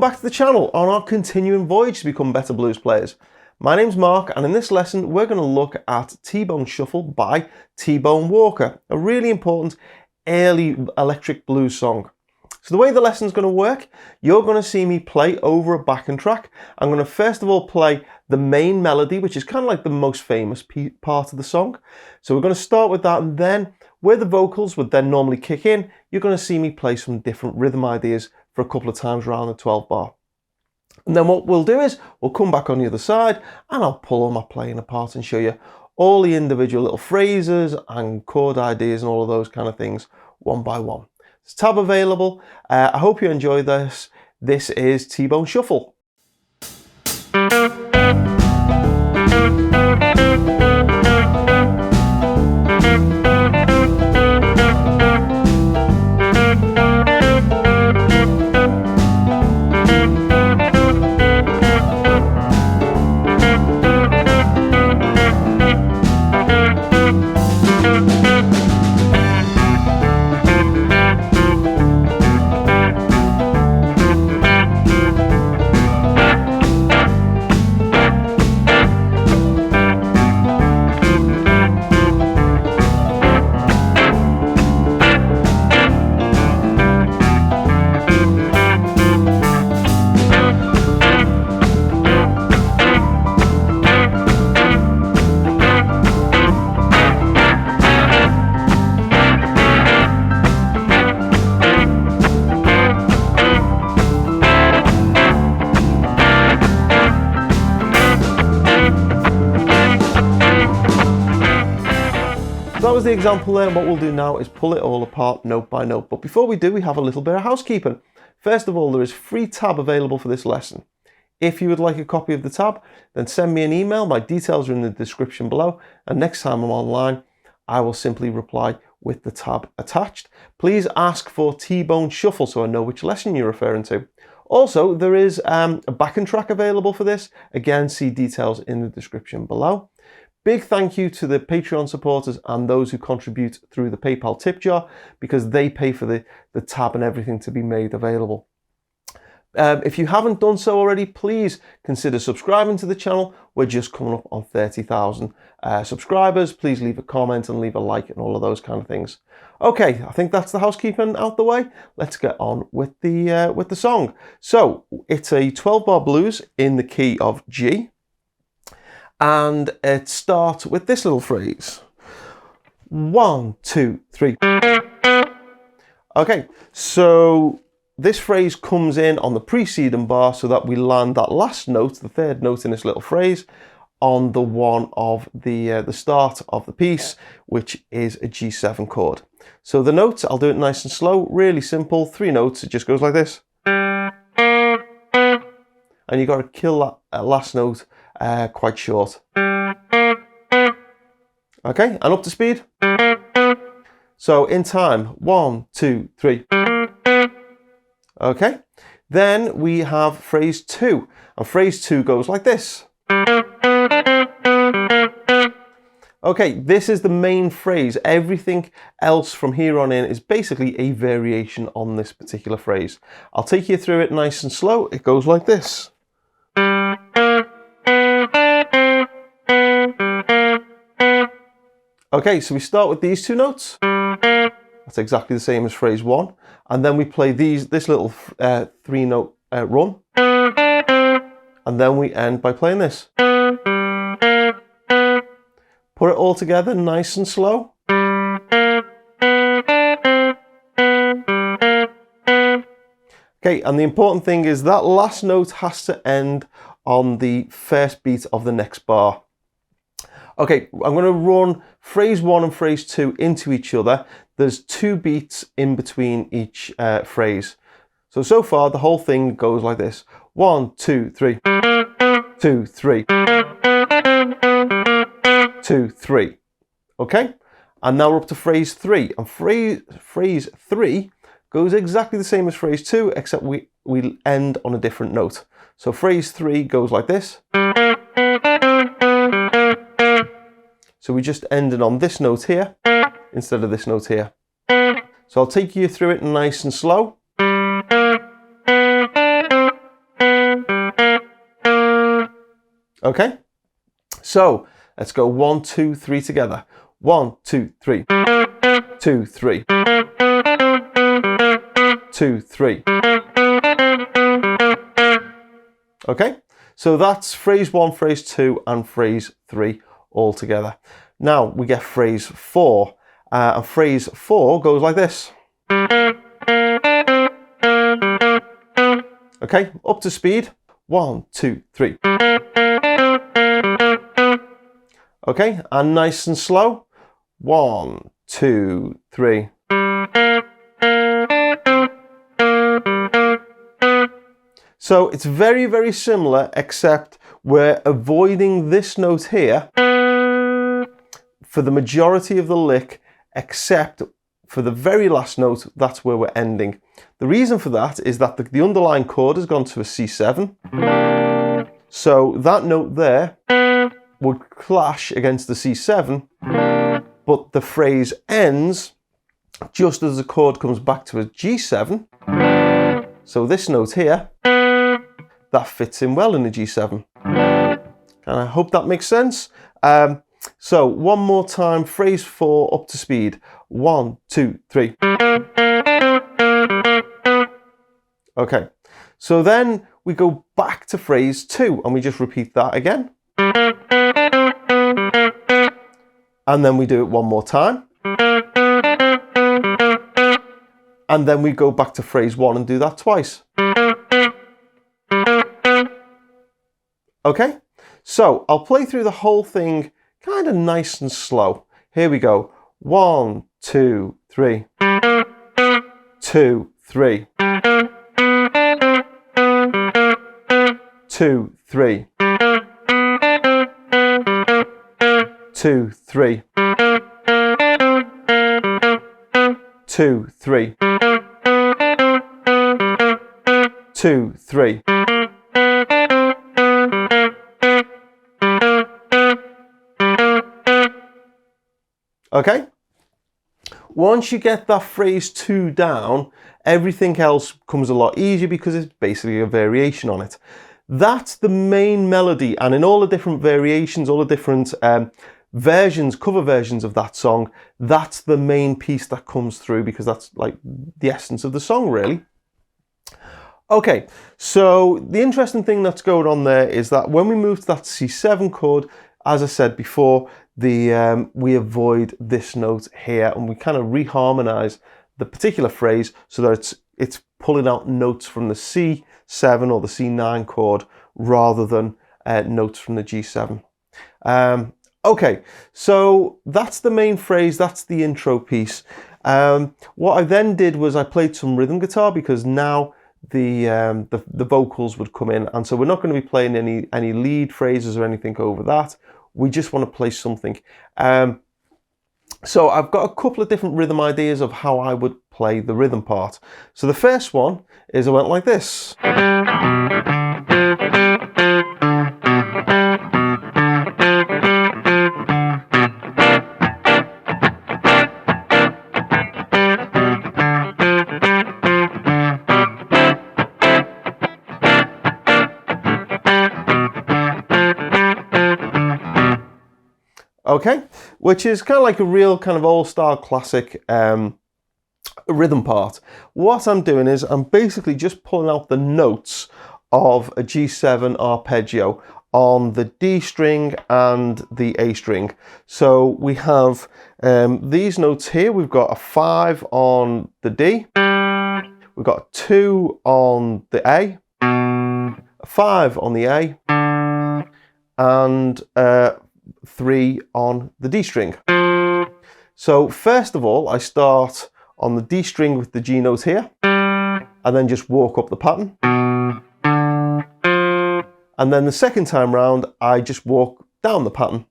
Welcome back to the channel on our continuing voyage to become better blues players. My name's Mark, and in this lesson we're going to look at T-Bone Shuffle by T-Bone Walker, a really important early electric blues song. So the way the lesson's going to work, you're going to see me play over a backing track. I'm going to first of all play the main melody, which is kind of like the most famous part of the song. So we're going to start with that, and then where the vocals would then normally kick in, you're going to see me play some different rhythm ideas for a couple of times around the 12 bar. And then what we'll do is we'll come back on the other side and I'll pull all my playing apart and show you all the individual little phrases and chord ideas and all of those kind of things one by one. There's a tab available. I hope you enjoy this. This is T-Bone Shuffle. That was the example there, and what we'll do now is pull it all apart note by note. But before we do, we have a little bit of housekeeping. First of all, there is a free tab available for this lesson. If you would like a copy of the tab, then send me an email. My details are in the description below, and next time I'm online, I will simply reply with the tab attached. Please ask for T-Bone Shuffle so I know which lesson you're referring to. Also, there is a backing track available for this. Again, see details in the description below. Big thank you to the Patreon supporters and those who contribute through the PayPal tip jar, because they pay for the tab and everything to be made available. If you haven't done so already, please consider subscribing to the channel. We're just coming up on 30,000 subscribers. Please leave a comment and leave a like and all of those kind of things. Okay, I think that's the housekeeping out the way. Let's get on with the song. So it's a 12-bar blues in the key of G. And it starts with this little phrase. 1, 2, 3. Okay, so this phrase comes in on the preceding bar so that we land that last note, the third note in this little phrase, on the one of the start of the piece, which is a G7 chord. So the notes, I'll do it nice and slow, really simple, 3 notes, it just goes like this. And you got to kill that last note quite short. Okay, and up to speed. So in time, 1, 2, 3. Okay, then we have phrase 2, and phrase 2 goes like this. Okay, this is the main phrase. Everything else from here on in is basically a variation on this particular phrase. I'll take you through it nice and slow. It goes like this. Okay, so we start with these 2 notes. That's exactly the same as phrase 1. And then we play this little 3-note run. And then we end by playing this. Put it all together nice and slow. Okay, and the important thing is that last note has to end on the first beat of the next bar. Okay, I'm going to run phrase 1 and phrase 2 into each other. There's 2 beats in between each phrase. So far, the whole thing goes like this. 1, 2, 3. 2, 3. 2, 3. Okay? And now we're up to phrase 3. And phrase 3 goes exactly the same as phrase 2, except we end on a different note. So phrase 3 goes like this. So we just ended on this note here instead of this note here. So I'll take you through it nice and slow. Okay, so let's go 1, 2, 3 together. 1, 2, 3. 2, 3. 2, 3. Okay, so that's phrase 1, phrase 2, and phrase 3 all together. Now we get phrase 4, and phrase 4 goes like this. Okay, up to speed. 1, 2, 3. Okay, and nice and slow. 1, 2, 3. So it's very, very similar, except we're avoiding this note here for the majority of the lick, except for the very last note, that's where we're ending. The reason for that is that the underlying chord has gone to a C7. So that note there would clash against the C7, but the phrase ends just as the chord comes back to a G7. So this note here, that fits in well in the G7. And I hope that makes sense. So one more time, phrase 4 up to speed. 1, 2, 3. Okay, so then we go back to phrase 2 and we just repeat that again. And then we do it one more time. And then we go back to phrase 1 and do that twice. Okay, so I'll play through the whole thing kind of nice and slow. Here we go. 1, 2, 3. 2, 3. 2, 3. 2, 3. 2, 3. 2, 3. Okay? Once you get that phrase 2 down, everything else comes a lot easier because it's basically a variation on it. That's the main melody, and in all the different variations, all the different versions, cover versions of that song, that's the main piece that comes through because that's like the essence of the song, really. Okay, so the interesting thing that's going on there is that when we move to that C7 chord, as I said before, we avoid this note here and we kind of reharmonize the particular phrase so that it's pulling out notes from the C7 or the C9 chord rather than notes from the G7. Okay, so that's the main phrase, that's the intro piece. What I then did was I played some rhythm guitar because now the vocals would come in, and so we're not going to be playing any lead phrases or anything over that. We just want to play something. So I've got a couple of different rhythm ideas of how I would play the rhythm part. So the first one is I went like this. Okay, which is kind of like a real kind of old-style classic rhythm part. What I'm doing is I'm basically just pulling out the notes of a G7 arpeggio on the D string and the A string. So we have these notes here. We've got a 5 on the D, we've got a 2 on the A, a 5 on the A, and 3 on the D string. So first of all, I start on the D string with the G note here, and then just walk up the pattern. And then the second time round, I just walk down the pattern.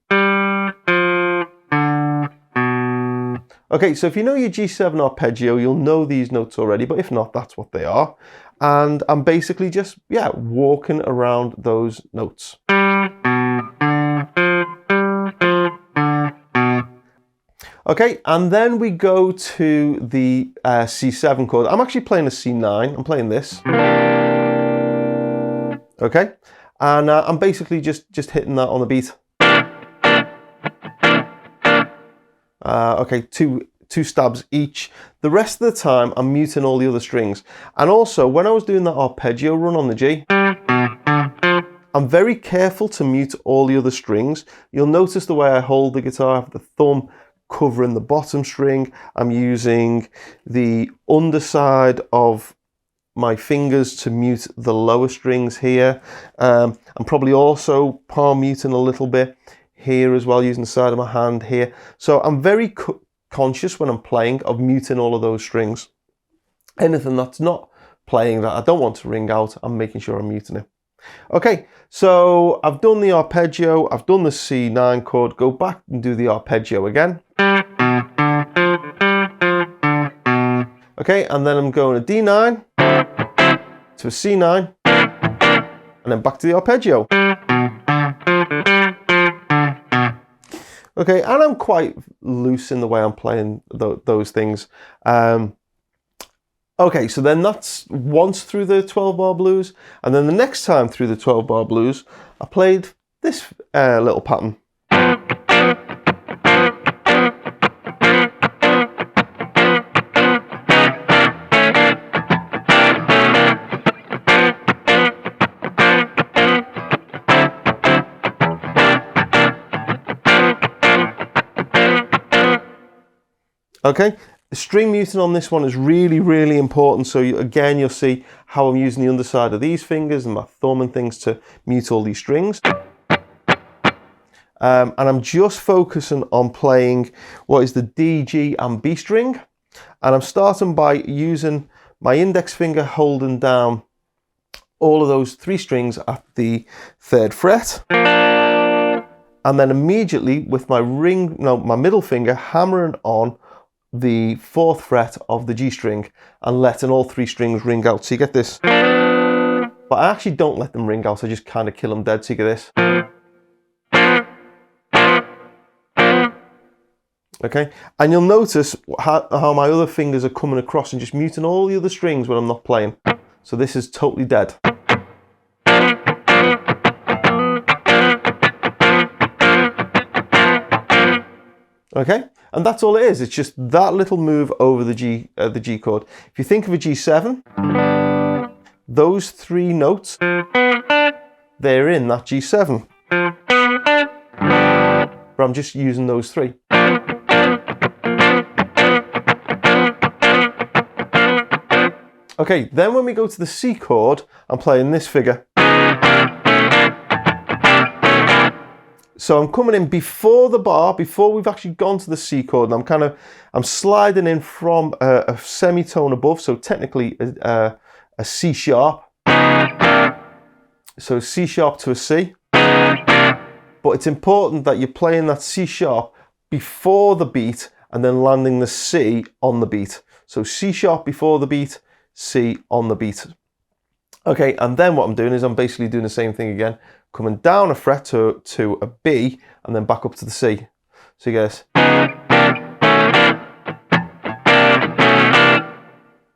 Okay, so if you know your G7 arpeggio, you'll know these notes already, but if not, that's what they are. And I'm basically just, walking around those notes. Okay, and then we go to the C7 chord. I'm actually playing a C9, I'm playing this. Okay, And I'm basically just hitting that on the beat. Okay, two stabs each. The rest of the time I'm muting all the other strings. And also when I was doing that arpeggio run on the G, I'm very careful to mute all the other strings. You'll notice the way I hold the guitar, I have the thumb covering the bottom string. I'm using the underside of my fingers to mute the lower strings here. I'm probably also palm muting a little bit here as well, using the side of my hand here. So I'm very conscious when I'm playing of muting all of those strings. Anything that's not playing that I don't want to ring out, I'm making sure I'm muting it. Okay, so I've done the arpeggio, I've done the C9 chord, go back and do the arpeggio again. Okay, and then I'm going to D9 to a C9 and then back to the arpeggio. Okay, and I'm quite loose in the way I'm playing those things. Okay, so then that's once through the 12-bar blues, and then the next time through the 12-bar blues, I played this little pattern. Okay, the string muting on this one is really, really important. So again, you'll see how I'm using the underside of these fingers and my thumb and things to mute all these strings. And I'm just focusing on playing what is the D, G and B string. And I'm starting by using my index finger holding down all of those three strings at the 3rd fret. And then immediately with my middle finger hammering on the 4th fret of the G string and letting all three strings ring out. So you get this. But I actually don't let them ring out, I just kind of kill them dead. So you get this. Okay, and you'll notice how my other fingers are coming across and just muting all the other strings when I'm not playing. So this is totally dead. Okay, and that's all it is. It's just that little move over the G chord. If you think of a G7, those three notes, they're in that G7. But I'm just using those three. Okay, then when we go to the C chord, I'm playing this figure. So I'm coming in before the bar, before we've actually gone to the C chord, and I'm sliding in from a semitone above, so technically a C sharp. So C sharp to a C. But it's important that you're playing that C sharp before the beat and then landing the C on the beat. So C sharp before the beat, C on the beat. Okay, and then what I'm doing is I'm basically doing the same thing again, coming down a fret to a B and then back up to the C. So you get this.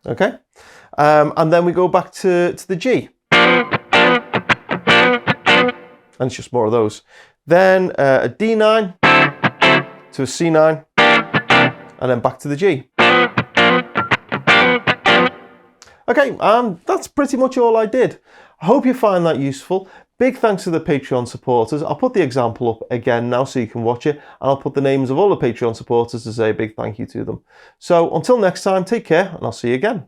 Okay, and then we go back to the G. And it's just more of those. Then a D9 to a C9 and then back to the G. Okay, that's pretty much all I did. I hope you find that useful. Big thanks to the Patreon supporters. I'll put the example up again now so you can watch it, and I'll put the names of all the Patreon supporters to say a big thank you to them. So until next time, take care, and I'll see you again.